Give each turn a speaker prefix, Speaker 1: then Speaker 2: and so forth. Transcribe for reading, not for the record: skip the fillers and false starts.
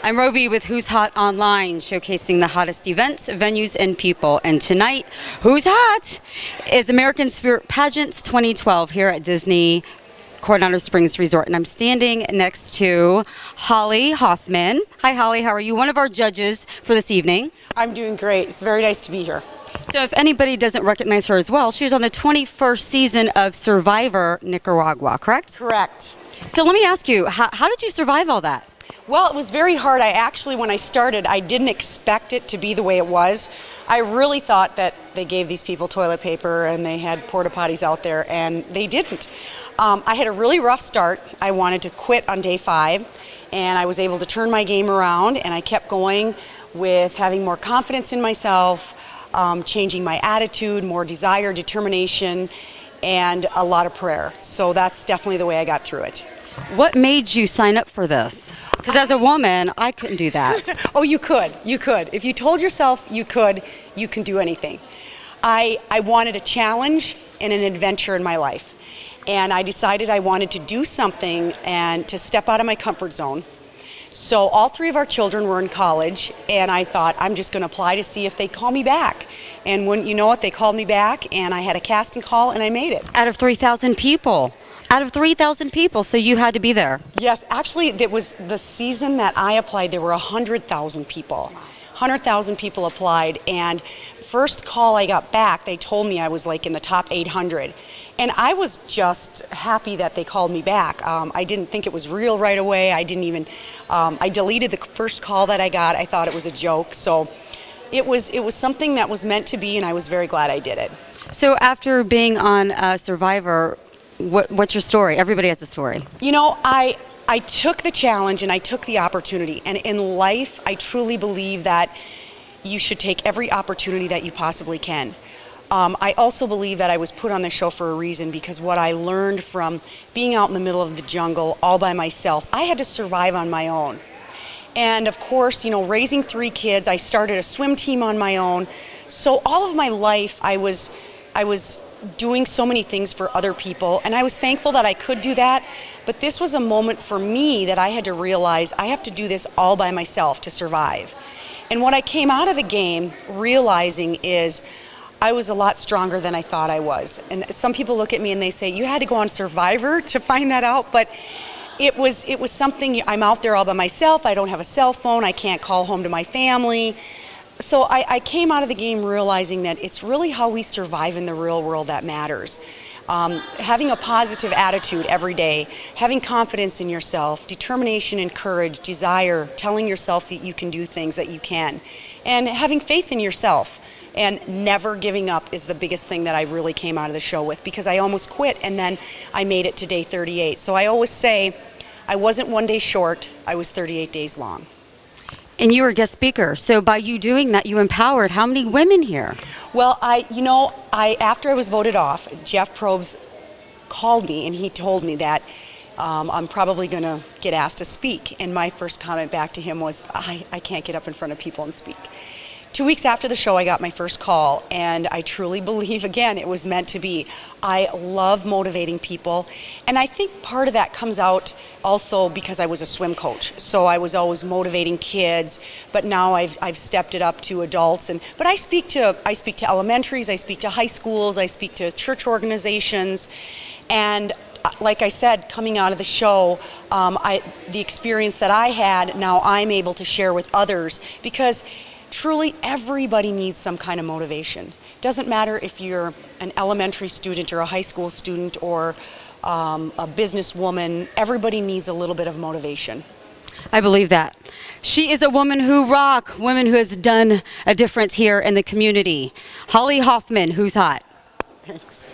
Speaker 1: I'm Roby with Who's Hot Online, showcasing the hottest events, venues, and people. And tonight, Who's Hot is American Spirit Pageant 2012 here at Disney Coronado Springs Resort. And I'm standing next to Holly Hoffman. Hi, Holly. How are you? One of our judges for this evening.
Speaker 2: I'm doing great. It's very nice to be here.
Speaker 1: So if anybody doesn't recognize her as well, she was on the 21st season of Survivor Nicaragua, correct?
Speaker 2: Correct.
Speaker 1: So let me ask you, how did you survive all that?
Speaker 2: Well, it was very hard. When I started, I didn't expect it to be the way it was. I really thought that they gave these people toilet paper and they had porta potties out there, and they didn't. I had a really rough start. I wanted to quit on day 5, and I was able to turn my game around, and I kept going with having more confidence in myself, changing my attitude, more desire, determination, and a lot of prayer. So that's definitely the way I got through it.
Speaker 1: What made you sign up for this? Because as a woman, I couldn't do that.
Speaker 2: Oh, you could. You could. If you told yourself you could, you can do anything. I wanted a challenge and an adventure in my life. And I decided I wanted to do something and to step out of my comfort zone. So all 3 of our children were in college, and I thought, I'm just going to apply to see if they call me back. And wouldn't you know it, they called me back, and I had a casting call, and I made it.
Speaker 1: Out of 3,000 people. Out of 3,000 people, so you had to be there.
Speaker 2: Yes, actually, it was the season that I applied, there were 100,000 people. 100,000 people applied, and first call I got back, they told me I was like in the top 800. And I was just happy that they called me back. I didn't think it was real right away. I deleted the first call that I got. I thought it was a joke. So it was something that was meant to be, and I was very glad I did it.
Speaker 1: So after being on Survivor, what's your story? Everybody has a story.
Speaker 2: You know, I took the challenge and I took the opportunity. And in life, I truly believe that you should take every opportunity that you possibly can. I also believe that I was put on the show for a reason, because what I learned from being out in the middle of the jungle all by myself, I had to survive on my own. And of course, you know, raising 3 kids, I started a swim team on my own. So all of my life, I was doing so many things for other people, and I was thankful that I could do that. But this was a moment for me that I had to realize I have to do this all by myself to survive. And what I came out of the game realizing is I was a lot stronger than I thought I was. And some people look at me and they say, you had to go on Survivor to find that out, but it was something. I'm out there all by myself, I don't have a cell phone, I can't call home to my family. So I came out of the game realizing that it's really how we survive in the real world that matters. Having a positive attitude every day, having confidence in yourself, determination and courage, desire, telling yourself that you can do things, that you can, and having faith in yourself. And never giving up is the biggest thing that I really came out of the show with, because I almost quit and then I made it to day 38. So I always say I wasn't 1 day short, I was 38 days long.
Speaker 1: And you were a guest speaker, so by you doing that, you empowered how many women here?
Speaker 2: Well, after I was voted off, Jeff Probst called me and he told me that I'm probably going to get asked to speak. And my first comment back to him was, I can't get up in front of people and speak. 2 weeks after the show, I got my first call, and I truly believe, again, it was meant to be. I love motivating people, and I think part of that comes out also because I was a swim coach. So I was always motivating kids, but now I've stepped it up to adults. But I speak to elementaries, I speak to high schools, I speak to church organizations, and like I said, coming out of the show, the experience that I had, now I'm able to share with others, because truly, everybody needs some kind of motivation. Doesn't matter if you're an elementary student or a high school student or a businesswoman, everybody needs a little bit of motivation.
Speaker 1: I believe that. She is a woman who woman who has done a difference here in the community. Holly Hoffman, Who's Hot.
Speaker 2: Thanks.